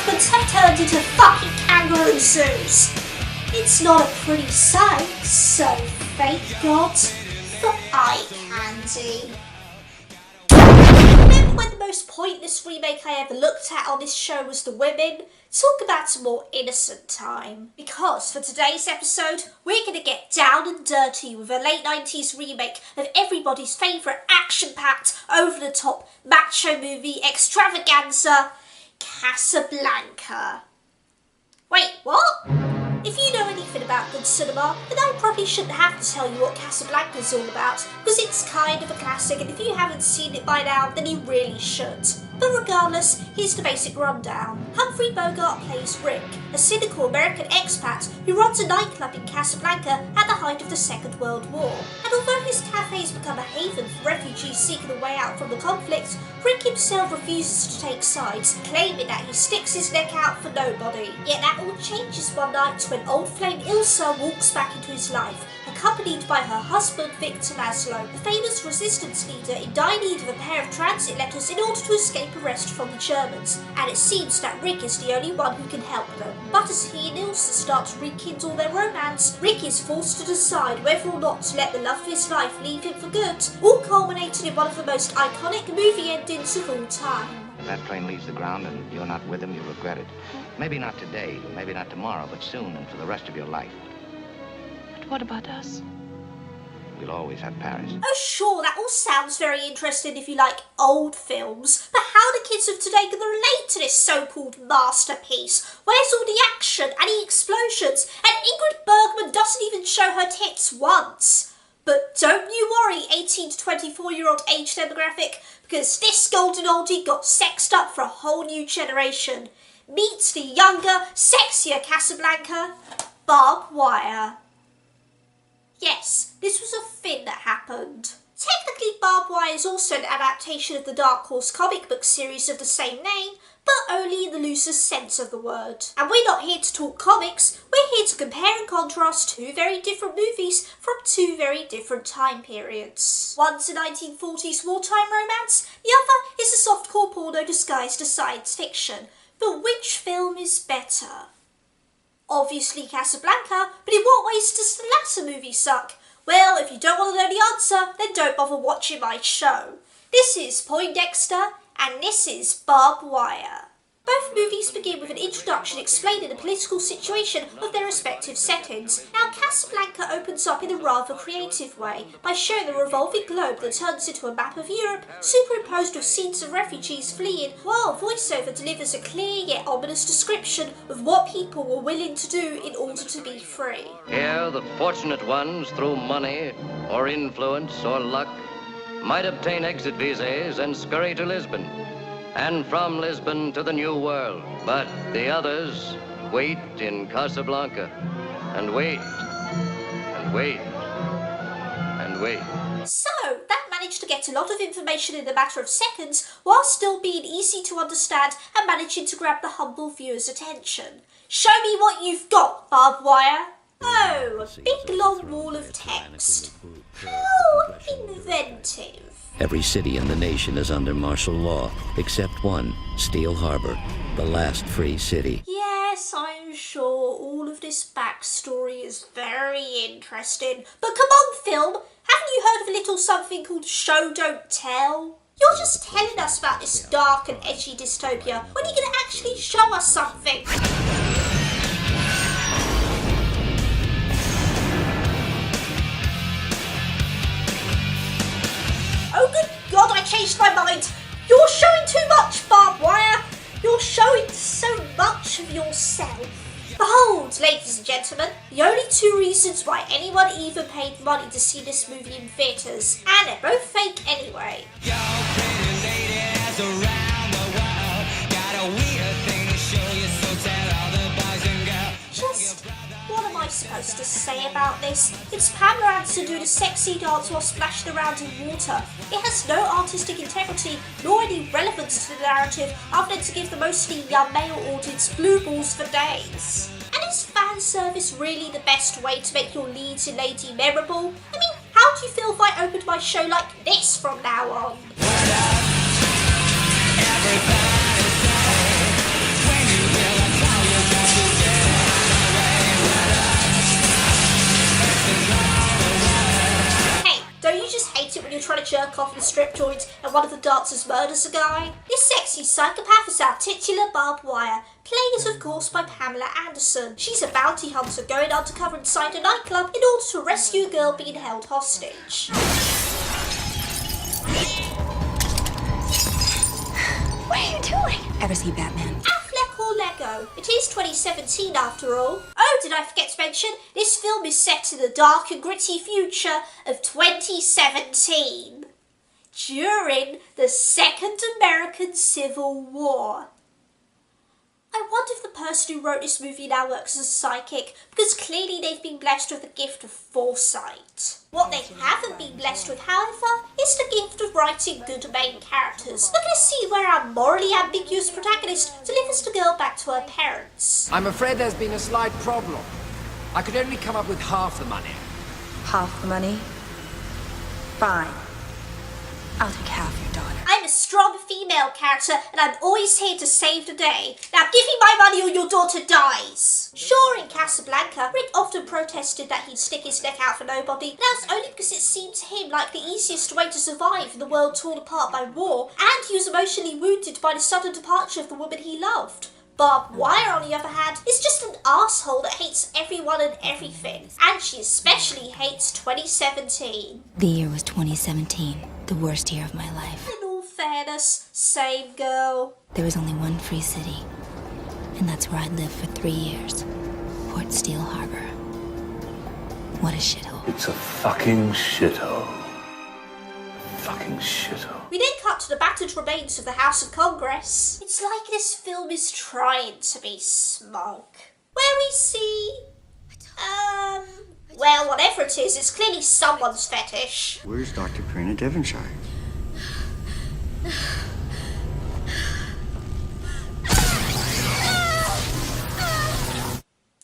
governments have turned into fucking kangaroo zoos. It's not a pretty sight, so thank God for eye candy. Remember when the most pointless remake I ever looked at on this show was The Women? Talk about a more innocent time. Because for today's episode, we're going to get down and dirty with a late 90s remake of everybody's favourite action-packed, over-the-top, macho movie extravaganza, Casablanca. Wait, what? If you know anything about good cinema, then I probably shouldn't have to tell you what Casablanca's all about, because it's kind of a classic, and if you haven't seen it by now, then you really should. But regardless, here's the basic rundown. Humphrey Bogart plays Rick, a cynical American expat who runs a nightclub in Casablanca at the height of the Second World War. And although his cafe's become a haven for refugees seeking a way out from the conflict, Rick himself refuses to take sides, claiming that he sticks his neck out for nobody. Yet that all changes one night when old flame Ilsa walks back into his life, accompanied by her husband Victor Laszlo, a famous resistance leader in dire need of a pair of transit letters in order to escape arrest from the Germans, and it seems that Rick is the only one who can help them. But as he and Ilsa start to rekindle their romance, Rick is forced to decide whether or not to let the love of his life leave him for good, all culminating in one of the most iconic movie endings of all time. If that plane leaves the ground and you're not with him, you'll regret it. Maybe not today, maybe not tomorrow, but soon and for the rest of your life. But what about us? We'll always have Paris. Oh sure, that all sounds very interesting if you like old films, but how are the kids of today going to relate to this so-called masterpiece? Where's all the action and the explosions? And Ingrid Bergman doesn't even show her tits once. But don't you worry, 18 to 24-year-old age demographic, because this golden oldie got sexed up for a whole new generation. Meet the younger, sexier Casablanca, Barb Wire. Yes, this was a thing that happened. Technically, Barb Wire is also an adaptation of the Dark Horse comic book series of the same name, but only in the loosest sense of the word. And we're not here to talk comics, we're here to compare and contrast two very different movies from two very different time periods. One's a 1940s wartime romance, the other is a softcore porno disguised as science fiction. But which film is better? Obviously Casablanca, but in what ways does the latter movie suck? Well, if you don't want to know the answer, then don't bother watching my show. This is Poindexta, and this is Barbed Wire. Both movies begin with an introduction explaining the political situation of their respective settings. Now, Casablanca opens up in a rather creative way by showing a revolving globe that turns into a map of Europe, superimposed with scenes of refugees fleeing, while voiceover delivers a clear yet ominous description of what people were willing to do in order to be free. Here, the fortunate ones, through money or influence or luck, might obtain exit visas and scurry to Lisbon. And from Lisbon to the New World. But the others wait in Casablanca, and wait, and wait, and wait. So, that managed to get a lot of information in a matter of seconds, while still being easy to understand and managing to grab the humble viewer's attention. Show me what you've got, Barbed Wire. Oh, a big long wall of text. How inventive. Every city in the nation is under martial law, except one, Steel Harbor, the last free city. Yes, I'm sure all of this backstory is very interesting. But come on, film, haven't you heard of a little something called Show Don't Tell? You're just telling us about this dark and edgy dystopia. When are you going to actually show us something? Oh good God, I changed my mind! You're showing too much, Barbed Wire! You're showing so much of yourself. Behold, ladies and gentlemen, the only two reasons why anyone even paid money to see this movie in theatres, and they're both fake anyway. Just what am I supposed to say about this? It's Pamela Anderson doing a sexy dance while splashing around in water. It has no artistic integrity nor any relevance to the narrative other than to give the mostly young male audience blue balls for days. And is fan service really the best way to make your leads in Lady memorable? I mean, how do you feel if I opened my show like this from now on? Everybody say, when you the strip joint and one of the dancers murders a guy. This sexy psychopath is our titular Barb Wire, played as of course by Pamela Anderson. She's a bounty hunter going undercover inside a nightclub in order to rescue a girl being held hostage. What are you doing? Ever see Batman? Affleck or Lego? It is 2017 after all. Oh, did I forget to mention, this film is set in the dark and gritty future of 2017, during the Second American Civil War. I wonder if the person who wrote this movie now works as a psychic, because clearly they've been blessed with the gift of foresight. What they haven't been blessed with, however, is the gift of writing good main characters. Look at a scene where our morally ambiguous protagonist delivers the girl back to her parents. I'm afraid there's been a slight problem. I could only come up with half the money. Half the money? Fine. I'll take half your daughter. I'm a strong female character and I'm always here to save the day. Now give me my money or your daughter dies. Sure, in Casablanca, Rick often protested that he'd stick his neck out for nobody, but that was only because it seemed to him like the easiest way to survive in the world torn apart by war, and he was emotionally wounded by the sudden departure of the woman he loved. Barb Wire, on the other hand, is just an asshole that hates everyone and everything, and she especially hates 2017. The year was 2017, the worst year of my life. In all fairness, same girl. There was only one free city, and that's where I lived for 3 years. Port Steele Harbor. What a shithole. It's a fucking shithole. Fucking shithole. We then cut to the battered remains of the House of Congress. It's like this film is trying to be smug. Where we see... well, whatever it is, it's clearly someone's fetish. Where's Dr. Prina Devonshire?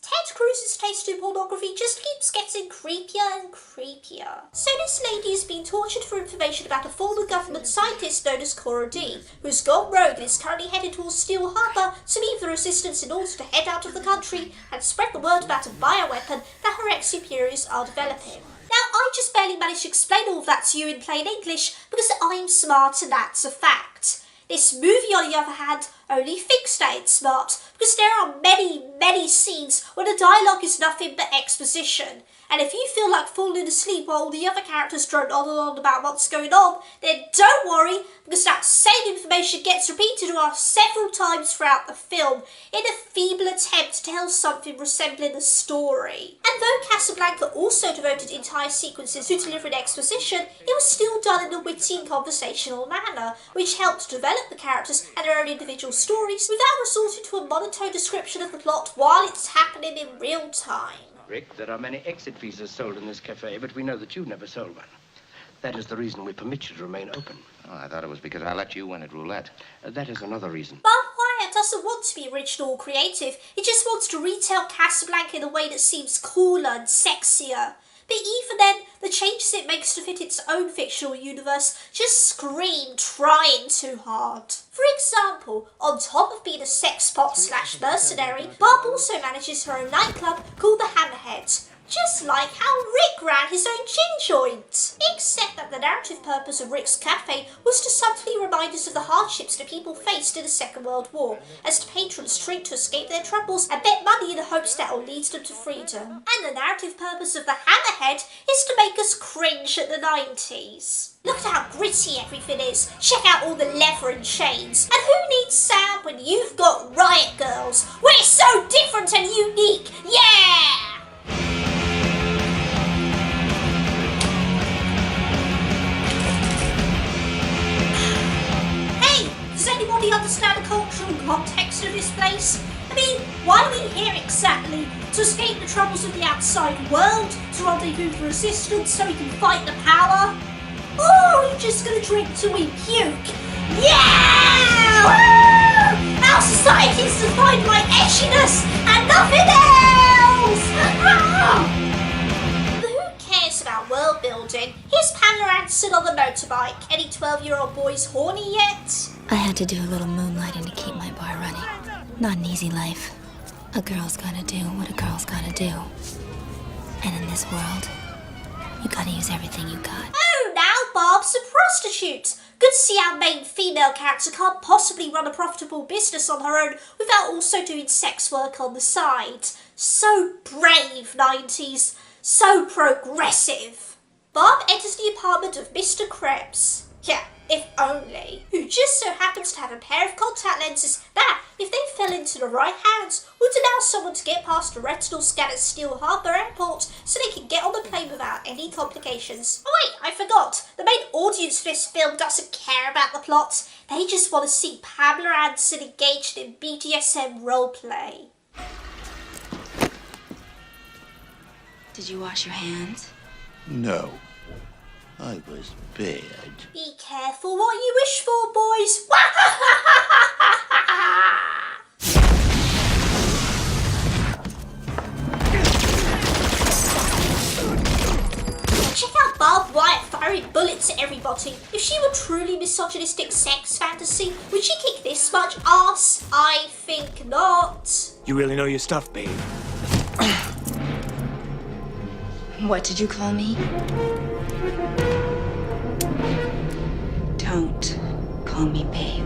Ted Cruz's taste in pornography just keeps getting creepier and creepier. So this lady is being tortured for information about a former government scientist known as Cora D, who's gone rogue and is currently headed towards Steele Harbor to meet the resistance in order to head out of the country and spread the word about a bioweapon that her ex-superiors are developing. Now, I just barely managed to explain all of that to you in plain English because I'm smart and that's a fact. This movie, on the other hand, only thinks that it's smart, because there are many, many scenes where the dialogue is nothing but exposition. And if you feel like falling asleep while all the other characters drone on and on about what's going on, then don't worry, because that same information gets repeated to us several times throughout the film, in a feeble attempt to tell something resembling a story. And though Casablanca also devoted entire sequences to delivering exposition, it was still done in a witty and conversational manner, which helped develop the characters and their own individual stories without resorting to a monotone description of the plot while it's happening in real time. Rick, there are many exit visas sold in this cafe, but we know that you've never sold one. That is the reason we permit you to remain open. Oh, I thought it was because I let you win at roulette. That is another reason. Barb Wire doesn't want to be original or creative, it just wants to retell Casablanca in a way that seems cooler and sexier. But even then, the changes it makes to fit its own fictional universe just scream trying too hard. For example, on top of being a sex pot / mercenary, Barb also manages her own nightclub called the Hammerhead. Just like how Rick ran his own gin joint. Except that the narrative purpose of Rick's cafe was to subtly remind us of the hardships that people faced in the Second World War, as the patrons drink to escape their troubles and bet money in the hopes that will lead them to freedom. And the narrative purpose of the Hammerhead is to make us cringe at the 90s. Look at how gritty everything is. Check out all the leather and chains. And who needs sound when you've got Riot Girls? We're so different and unique, yeah! Anybody understand the cultural context of this place? I mean, why are we here exactly? To escape the troubles of the outside world? To rendezvous with resistance so we can fight the power? Or are we just gonna drink till we puke? Yeah! Woo! Our society is defined by edginess and nothing else! But who cares about world building? Here's Pamela Anderson on the motorbike. Any 12-year-old boys horny yet? I had to do a little moonlighting to keep my bar running. Not an easy life. A girl's gotta do what a girl's gotta do. And in this world, you gotta use everything you got. Oh, now Barb's a prostitute. Good to see our main female character can't possibly run a profitable business on her own without also doing sex work on the side. So brave, 90s. So progressive. Barb enters the apartment of Mr. Krebs. Yeah, if only. Who just so happens to have a pair of contact lenses that, if they fell into the right hands, would allow someone to get past the retinal scan at Steel Harbour Airport so they can get on the plane without any complications. Oh wait, I forgot. The main audience for this film doesn't care about the plot. They just want to see Pamela Anderson engaged in BDSM roleplay. Did you wash your hands? No. I was bad. Be careful what you wish for, boys. Check out Barb Wyatt firing bullets at everybody. If she were truly misogynistic sex fantasy, would she kick this much ass? I think not. You really know your stuff, babe. What did you call me? Don't call me babe.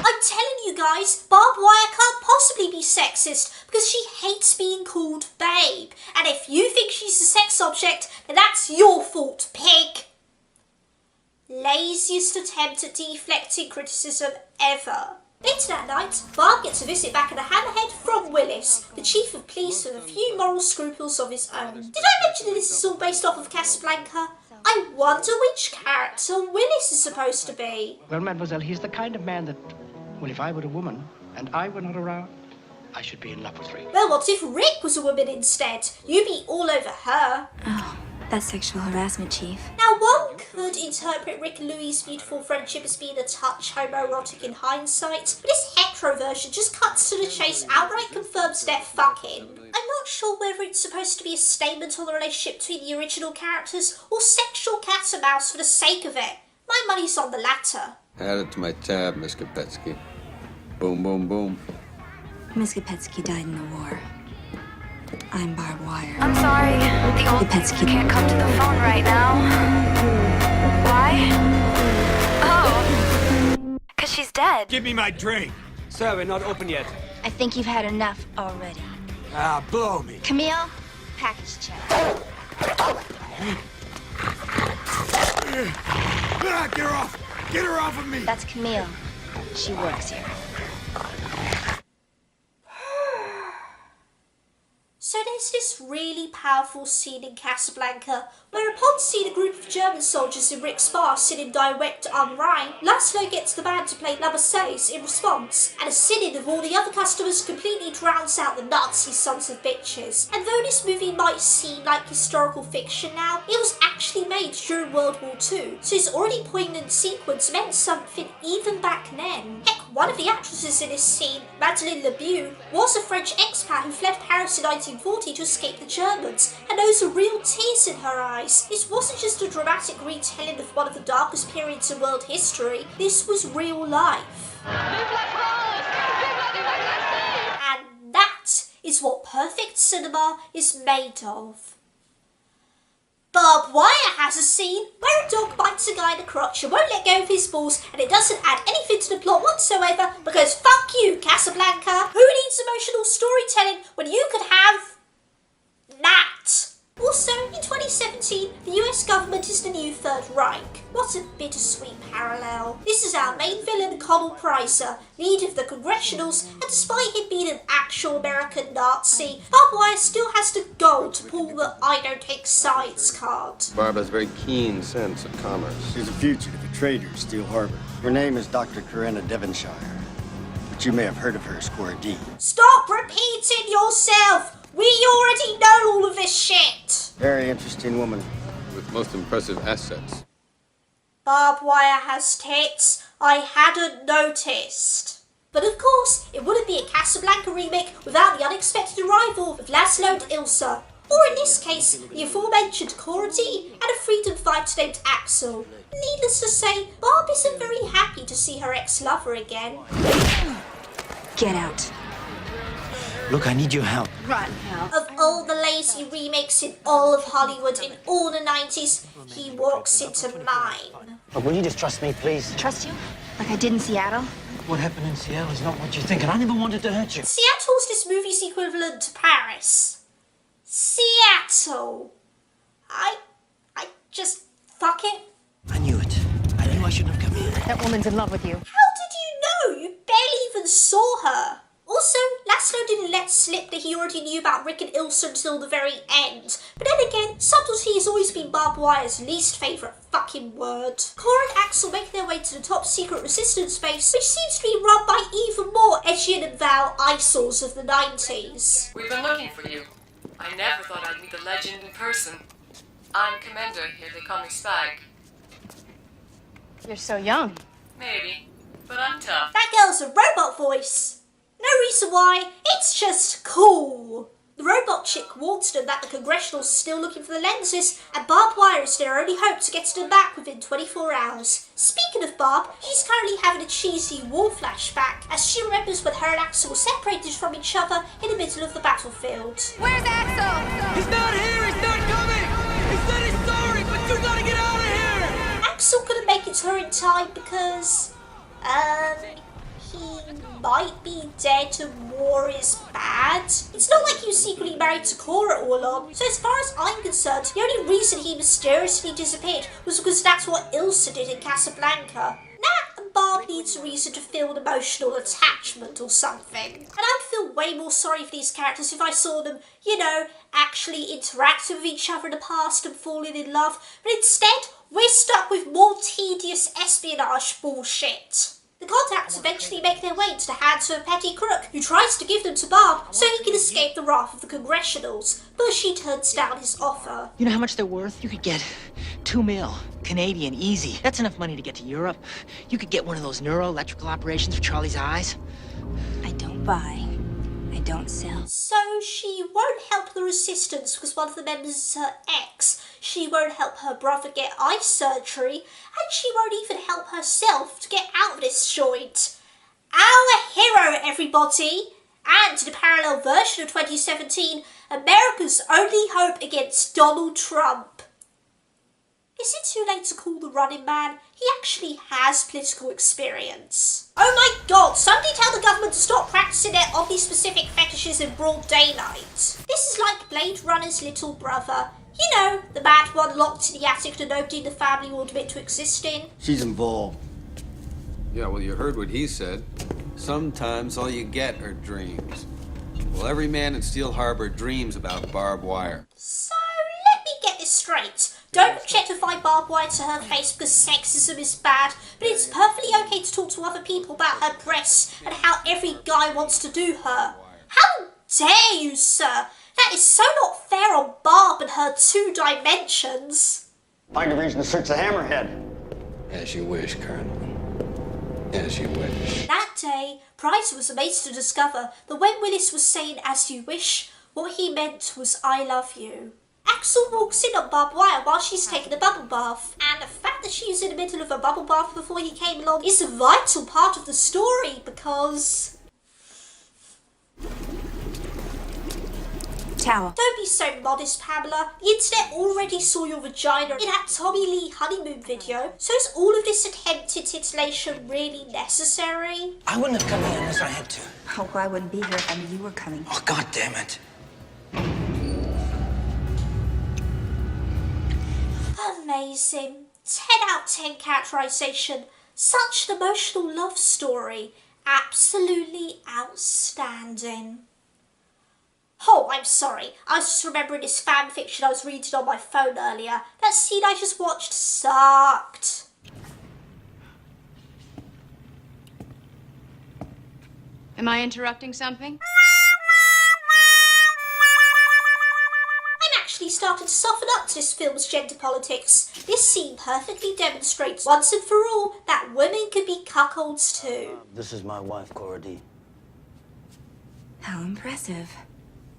I'm telling you guys, Barb Wyatt can't possibly be sexist because she hates being called babe. And if you think she's a sex object, then that's your fault, pig. Laziest attempt at deflecting criticism ever. Later that night, Barb gets a visit back at the Hammerhead from Willis, the chief of police with a few moral scruples of his own. Did I mention that this is all based off of Casablanca? I wonder which character Willis is supposed to be. Well, mademoiselle, he's the kind of man that, well, if I were a woman and I were not around, I should be in love with her. Well, what if Rick was a woman instead? You'd be all over her. Oh, that's sexual harassment, Chief. Now, one could interpret Rick and Louis' beautiful friendship as being a touch homoerotic in hindsight, but this hetero version just cuts to the chase, outright confirms they're fucking. I'm not sure whether it's supposed to be a statement on the relationship between the original characters or sexual cat and mouse for the sake of it. My money's on the latter. Add it to my tab, Miss Kopetsky. Boom, boom, boom. Miss Kopetsky died in the war. I'm Barb Wire. I'm sorry. The old Kopetsky can't come to the phone right now. Why? Oh. 'Cause she's dead. Give me my drink. Sir, we're not open yet. I think you've had enough already. Ah, blow me. Camille, package check. Ah, get her off! Get her off of me! That's Camille. She works here. So there's this really powerful scene in Casablanca where upon seeing a group of German soldiers in Rick's bar sitting direct on Rhine, Laszlo gets the band to play La Marseillaise in response, and a singing of all the other customers completely drowns out the Nazi sons of bitches. And though this movie might seem like historical fiction now, it was actually made during World War II, so its already poignant sequence meant something even back then. Heck, one of the actresses in this scene, Madeleine Lebeau, was a French expat who fled Paris in 1940 to escape the Germans, and those are real tears in her eyes. This wasn't just a dramatic retelling of one of the darkest periods in world history, this was real life. And that is what perfect cinema is made of. Barb Wire has a scene where a dog bites a guy in the crotch and won't let go of his balls, and it doesn't add anything to the plot whatsoever because fuck you, Casablanca. Who needs emotional storytelling when you could have that? Also, in 2017, the US government is the new Third Reich. What a bittersweet parallel. This is our main villain, Connell Pricer, leader of the Congressionals, and despite him being an actual American Nazi, Barb Wire still has the gall to pull the I don't take sides card. Barb has a very keen sense of commerce. She's a fugitive, a traitor, Steel Harbor. Her name is Dr. Corinna Devonshire, but you may have heard of her as Square D. Stop repeating yourself! We already know all of this shit! Very interesting woman. With most impressive assets. Barb Wire has tits. I hadn't noticed. But of course, it wouldn't be a Casablanca remake without the unexpected arrival of Laszlo and Ilsa, or in this case, the aforementioned Cora D and a freedom fighter named Axel. Needless to say, Barb isn't very happy to see her ex-lover again. Get out. Look, I need your help. Rotten hell. Of all the lazy remakes in all of Hollywood in all the 90s, he walks into mine. But will you just trust me, please? Trust you? Like I did in Seattle? What happened in Seattle is not what you're thinking. I never wanted to hurt you. Seattle's this movie's equivalent to Paris. Seattle. I just... fuck it. I knew it. I knew I shouldn't have come here. That woman's in love with you. How did you know? You barely even saw her. Also, Laszlo didn't let slip that he already knew about Rick and Ilsa until the very end. But then again, subtlety has always been Barbed Wire's least favourite fucking word. Cora and Axel make their way to the top secret resistance base, which seems to be run by even more Etienne and Val eyesores of the 90s. We've been looking for you. I never thought I'd meet the legend in person. I'm Commander, here they call me Spike. You're so young. Maybe, but I'm tough. That girl's a robot voice. No reason why, it's just cool. The robot chick warns them that the Congressionals are still looking for the lenses, and Barbed Wire is their only hope to get to them back within 24 hours. Speaking of Barb, she's currently having a cheesy war flashback, as she remembers when her and Axel were separated from each other in the middle of the battlefield. Where's Axel? He's not here! He's not coming! He said he's sorry, but you gotta get out of here! Axel couldn't make it to her in time because... he might be dead and war is bad. It's not like he was secretly married to Cora all along, so as far as I'm concerned, the only reason he mysteriously disappeared was because that's what Ilsa did in Casablanca. Nat and Barb needs a reason to feel an emotional attachment or something. And I'd feel way more sorry for these characters if I saw them, you know, actually interacting with each other in the past and falling in love, but instead, we're stuck with more tedious espionage bullshit. The contacts eventually make their way to the hands of a petty crook who tries to give them to Barb so he can escape the wrath of the Congressionals, but she turns down his offer. You know how much they're worth? You could get 2 mil. Canadian, easy. That's enough money to get to Europe. You could get one of those neuroelectrical operations for Charlie's eyes. I don't buy. I don't sell. So she won't help the resistance because one of the members is her ex. She won't help her brother get eye surgery. And she won't even help herself to get out of this joint. Our hero, everybody! And in a parallel version of 2017, America's only hope against Donald Trump. Is it too late to call the running man? He actually has political experience. Oh my god, somebody tell the government to stop practicing their oddly specific fetishes in broad daylight. This is like Blade Runner's little brother. You know, the bad one locked in the attic that nobody in the family will admit to exist in. She's involved. Yeah, well, you heard what he said. Sometimes all you get are dreams. Well, every man in Steel Harbor dreams about barbed wire. So, let me get this straight. Don't objectify Barbed Wire to her face because sexism is bad, but it's perfectly okay to talk to other people about her breasts and how every guy wants to do her. How dare you, sir? That is so not fair on Barb and her 2 dimensions. Find a reason to search the hammerhead. As you wish, Colonel. As you wish. That day, Price was amazed to discover that when Willis was saying "as you wish," what he meant was "I love you." Axel walks in on Barbed Wire while she's taking a bubble bath, and the fact that she's in the middle of a bubble bath before he came along is a vital part of the story because... Towel. Don't be so modest, Pamela. The internet already saw your vagina in that Tommy Lee honeymoon video, so is all of this attempted titillation really necessary? I wouldn't have come here unless I had to. Oh, I wouldn't be here if I knew you were coming. Oh, God damn it. Amazing. 10 out of 10 characterization. Such an emotional love story. Absolutely outstanding. Oh, I'm sorry. I was just remembering this fan fiction I was reading on my phone earlier. That scene I just watched sucked. Am I interrupting something? I'm actually starting to soften up to this film's gender politics. This scene perfectly demonstrates once and for all that women can be cuckolds too. This is my wife, Cora D. How impressive.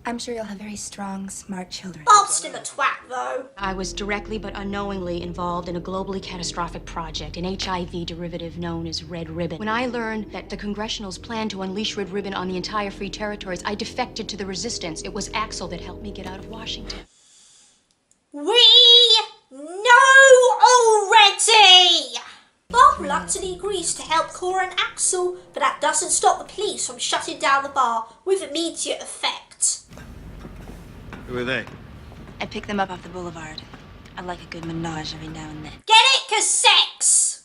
I'm sure you'll have very strong, smart children. Barb's still a twat, though. I was directly but unknowingly involved in a globally catastrophic project, an HIV derivative known as Red Ribbon. When I learned that the Congressionals planned to unleash Red Ribbon on the entire Free Territories, I defected to the resistance. It was Axel that helped me get out of Washington. We know already! Barb reluctantly agrees to help Cora and Axel, but that doesn't stop the police from shutting down the bar with immediate effect. Who are they? I pick them up off the boulevard. I like a good menage every now and then. Get it? 'Cause sex!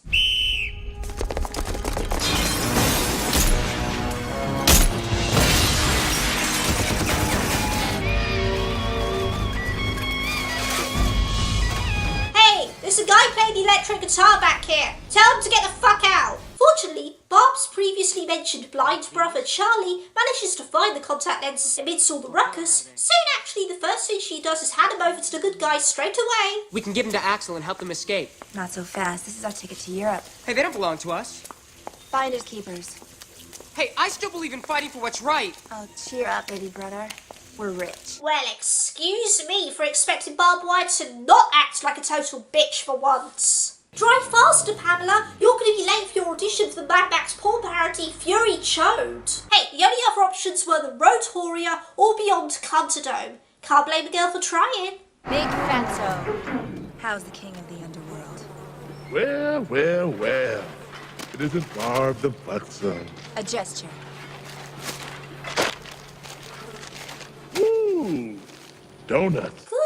Hey, there's a guy playing the electric guitar back here. Tell him to get the fuck out. Fortunately, Barb's previously mentioned blind brother Charlie manages to find the contact lenses amidst all the ruckus, so naturally the first thing she does is hand them over to the good guys straight away. We can give them to Axel and help them escape. Not so fast. This is our ticket to Europe. Hey, they don't belong to us. Finders keepers. Hey, I still believe in fighting for what's right. Oh, cheer up, baby brother. We're rich. Well, excuse me for expecting Barb Wire to not act like a total bitch for once. Drive faster, Pamela. You're going to be late for your audition for the Mad Max porn parody Fury Chode. Hey, the only other options were the Road Warrior or Beyond Cunterdome. Can't blame a girl for trying. Big Fatso. How's the king of the underworld? Well, well, well. It isn't Barb the Buxom. A gesture. Ooh, donuts. Good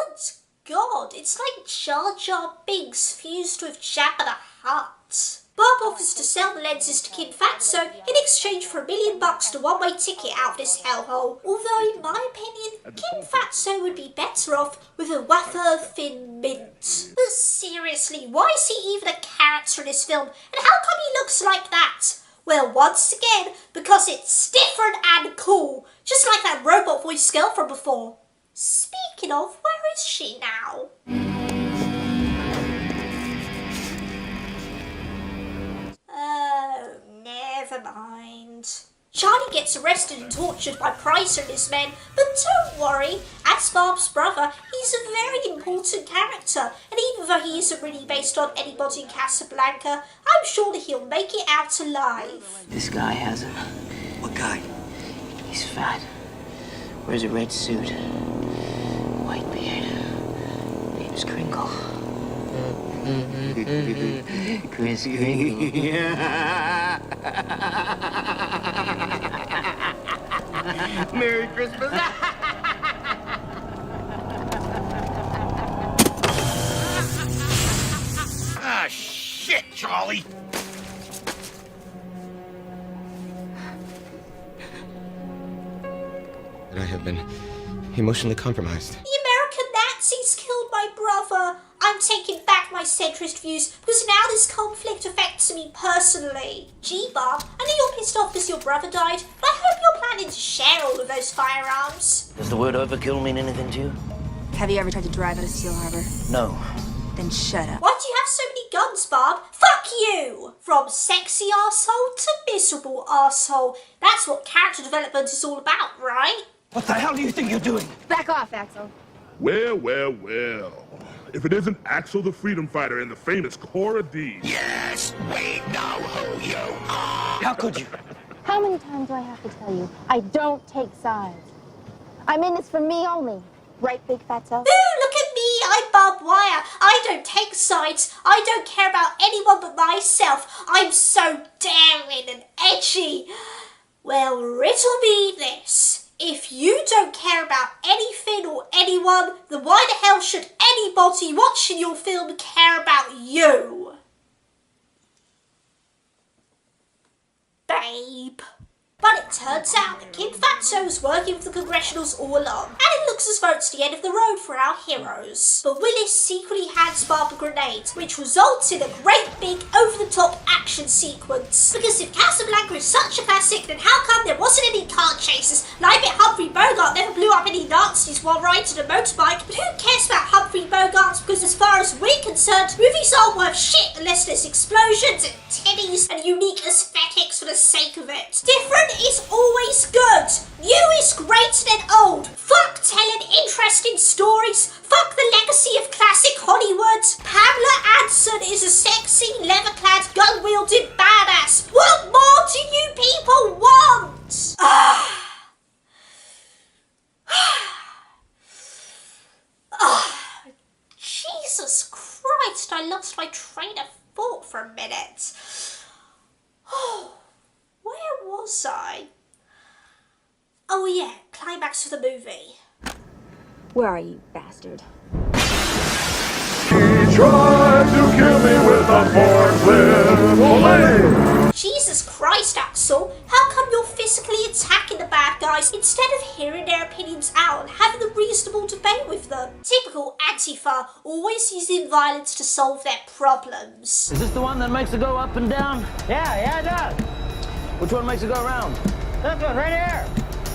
God, it's like Jar Jar Binks fused with Jabba the Hutt. Barb offers to sell the lenses to Kim Fatso in exchange for $1 million to one-way ticket out of this hellhole. Although, in my opinion, Kim Fatso would be better off with a wafer thin mint. But seriously, why is he even a character in this film? And how come he looks like that? Well, once again, because it's different and cool. Just like that robot voice girl from before. Speaking of, where is she now? Oh, never mind. Charlie gets arrested and tortured by Pricer and his men, but don't worry, as Barb's brother, he's a very important character, and even though he isn't really based on anybody in Casablanca, I'm sure that he'll make it out alive. This guy has it. What guy? He's fat. Wears a red suit. White beard. Name's Kringle. Chris Kringle. Merry Christmas. Ah, shit, Charlie. I have been emotionally compromised. The American Nazis killed my brother. I'm taking back my centrist views because now this conflict affects me personally. Gee, Barb, I know you're pissed off because your brother died, but I hope you're planning to share all of those firearms. Does the word overkill mean anything to you? Have you ever tried to drive out of Steel Harbor? No. Then shut up. Why do you have so many guns, Barb? Fuck you! From sexy arsehole to miserable arsehole. That's what character development is all about, right? What the hell do you think you're doing? Back off, Axel. Well, well, well. If it isn't Axel the Freedom Fighter and the famous Cora Dean. Yes, wait now, ho yo. How could you? How many times do I have to tell you? I don't take sides. I'm in this for me only. Right, Big Fatso? Ooh, look at me! I'm Barb Wire. I don't take sides. I don't care about anyone but myself. I'm so daring and edgy. Well, riddle me this. If you don't care about anything or anyone, then why the hell should anybody watching your film care about you? Babe. But it turns out that Kim Fatso was working with the Congressionals all along, and it looks as though it's the end of the road for our heroes. But Willis secretly hands Barb a grenade, which results in a great big over-the-top action sequence. Because if Casablanca is such a classic, then how come there wasn't any car chases? And I bet Humphrey Bogart never blew up any Nazis while riding a motorbike, but who cares about Humphrey Bogart? Because as far as we're concerned, movies aren't worth shit unless there's explosions and titties and unique aesthetics for the sake of it. Different is always good. New is greater than old. Fuck lost my train of thought for a minute. Oh, where was I? Oh yeah, climax of the movie. Where are you, bastard? He tried to kill me with a forklift. Olé! Jesus Christ, Axel, how come you're physically attacking the bad guys instead of hearing their opinions out and having a reasonable debate with them? Typical Antifa, always using violence to solve their problems. Is this the one that makes it go up and down? Yeah, it does. Which one makes it go around? This one, right here.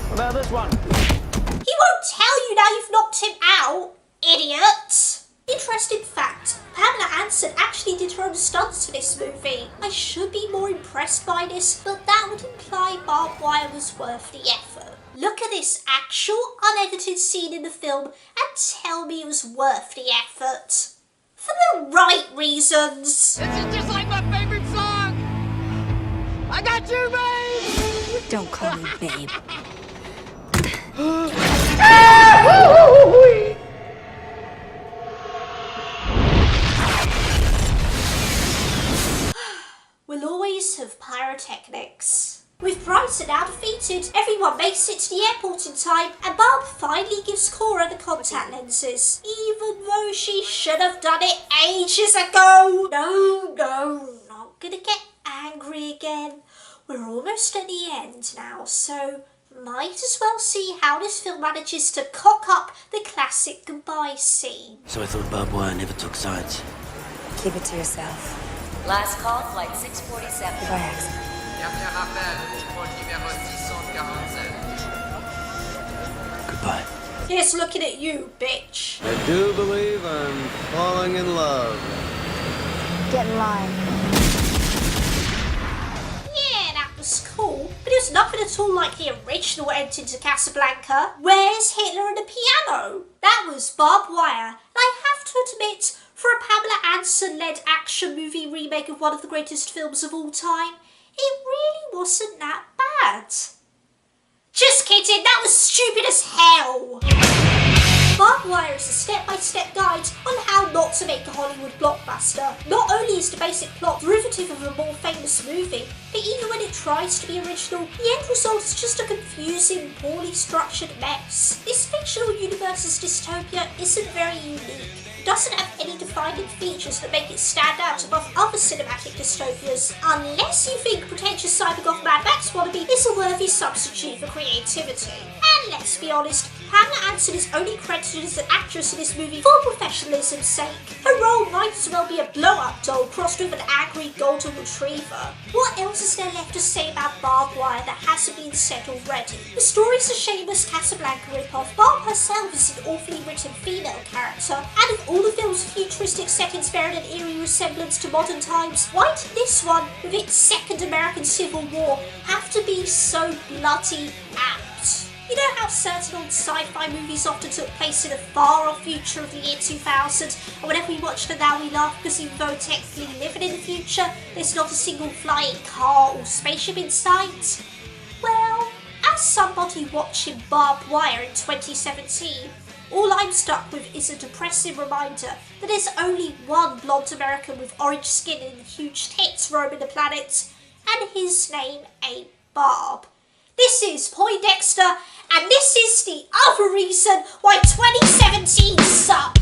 What about this one? He won't tell you now you've knocked him out, idiot! Interesting fact, Pamela Anderson actually did her own stunts for this movie. I should be more impressed by this, but that would imply Barb Wire was worth the effort. Look at this actual unedited scene in the film and tell me it was worth the effort. For the right reasons. This is just like my favorite song! I got you, babe! Don't call me babe. We'll always have pyrotechnics. With Bryson now defeated, everyone makes it to the airport in time, and Barb finally gives Cora the contact lenses, even though she should have done it ages ago. No, not gonna get angry again. We're almost at the end now, so might as well see how this film manages to cock up the classic goodbye scene. So I thought Barbed Wire never took sides. Keep it to yourself. Last call, flight 647. Goodbye, Axel. Goodbye. Here's looking at you, bitch. I do believe I'm falling in love. Get in line. Yeah, that was cool, but it was nothing at all like the original ending to Casablanca. Where's Hitler and the piano? That was Barbed Wire, and I have to admit, for a Pamela Anderson-led action movie remake of one of the greatest films of all time, it really wasn't that bad. Just kidding, that was stupid as hell! Barbed Wire is a step-by-step guide on how not to make a Hollywood blockbuster. Not only is the basic plot derivative of a more famous movie, but even when it tries to be original, the end result is just a confusing, poorly structured mess. This fictional universe's dystopia isn't very unique. It doesn't have any defining features that make it stand out above other cinematic dystopias, unless you think pretentious cybergoth Mad Max wannabe is a worthy substitute for creativity. And let's be honest, Pamela Anderson is only credited as an actress in this movie for professionalism's sake. Her role might as well be a blow-up doll crossed with an angry golden retriever. What else is there left to say about Barbed Wire that hasn't been said already? The story's a shameless Casablanca ripoff. Barb herself is an awfully written female character, and if all the film's futuristic settings bear an eerie resemblance to modern times, why did this one, with its second American Civil War, have to be so bloody apt? You know how certain old sci-fi movies often took place in a far-off future of the year 2000, and whenever we watch them now we laugh because even though technically living in the future, there's not a single flying car or spaceship in sight? Well, as somebody watching Barbed Wire in 2017, all I'm stuck with is a depressing reminder that there's only one blonde American with orange skin and huge tits roaming the planet, and his name ain't Barb. This is Poindexta, and this is the other reason why 2017 sucks.